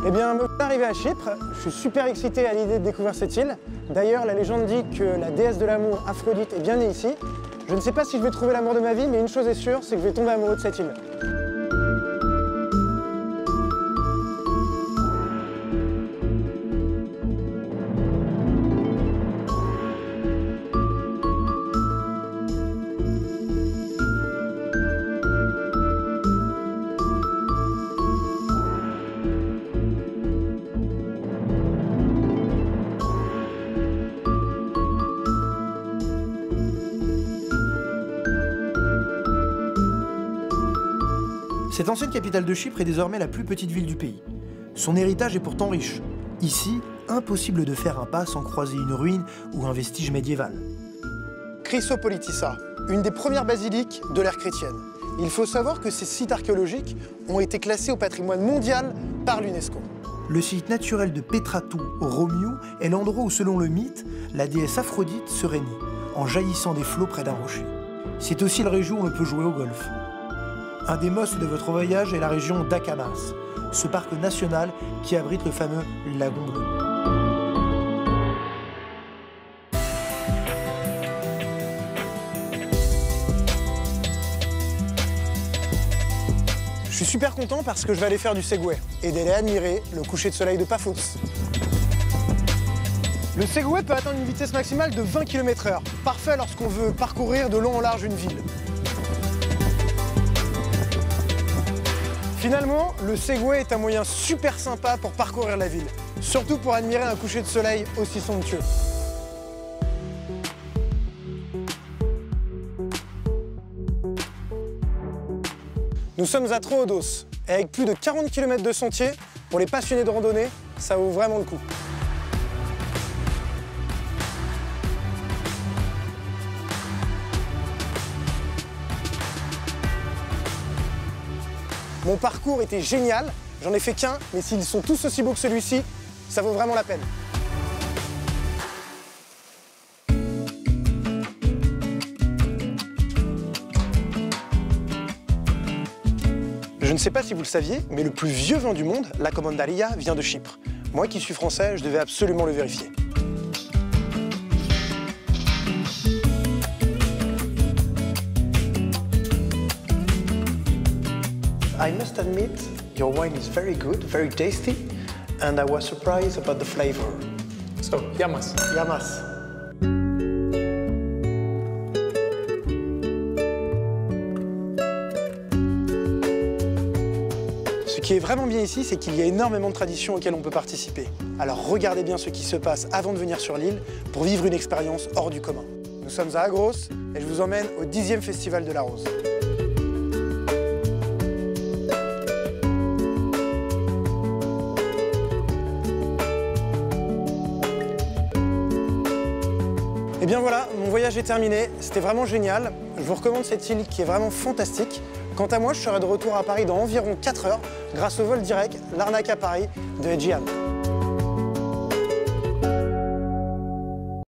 Eh bien, me voilà arrivé à Chypre. Je suis super excité à l'idée de découvrir cette île. D'ailleurs, la légende dit que la déesse de l'amour, Aphrodite, est bien née ici. Je ne sais pas si je vais trouver l'amour de ma vie, mais une chose est sûre, c'est que je vais tomber amoureux de cette île. Cette ancienne capitale de Chypre est désormais la plus petite ville du pays. Son héritage est pourtant riche. Ici, impossible de faire un pas sans croiser une ruine ou un vestige médiéval. Chrysopolitissa, une des premières basiliques de l'ère chrétienne. Il faut savoir que ces sites archéologiques ont été classés au patrimoine mondial par l'UNESCO. Le site naturel de Petratou, au Romiou, est l'endroit où, selon le mythe, la déesse Aphrodite serait née, en jaillissant des flots près d'un rocher. C'est aussi la région où on peut jouer au golf. Un des must de votre voyage est la région d'Akamas, ce parc national qui abrite le fameux lagon bleu. Je suis super content parce que je vais aller faire du Segway et d'aller admirer le coucher de soleil de Paphos. Le Segway peut atteindre une vitesse maximale de 20 km/h, parfait lorsqu'on veut parcourir de long en large une ville. Finalement, le Segway est un moyen super sympa pour parcourir la ville, surtout pour admirer un coucher de soleil aussi somptueux. Nous sommes à Troodos, et avec plus de 40 km de sentiers, pour les passionnés de randonnée, ça vaut vraiment le coup. Mon parcours était génial, j'en ai fait qu'un, mais s'ils sont tous aussi beaux que celui-ci, ça vaut vraiment la peine. Je ne sais pas si vous le saviez, mais le plus vieux vin du monde, la Commandaria, vient de Chypre. Moi qui suis français, je devais absolument le vérifier. I must admit, your wine is very good, very tasty, and I was surprised about the flavor. So, yamas. Yamas. Ce qui est vraiment bien ici, c'est qu'il y a énormément de traditions auxquelles on peut participer. Alors regardez bien ce qui se passe avant de venir sur l'île pour vivre une expérience hors du commun. Nous sommes à Agros et je vous emmène au 10e Festival de la Rose. Et bien voilà, mon voyage est terminé, c'était vraiment génial. Je vous recommande cette île qui est vraiment fantastique. Quant à moi, je serai de retour à Paris dans environ 4 heures grâce au vol direct, l'Arnaque à Paris de Aegean.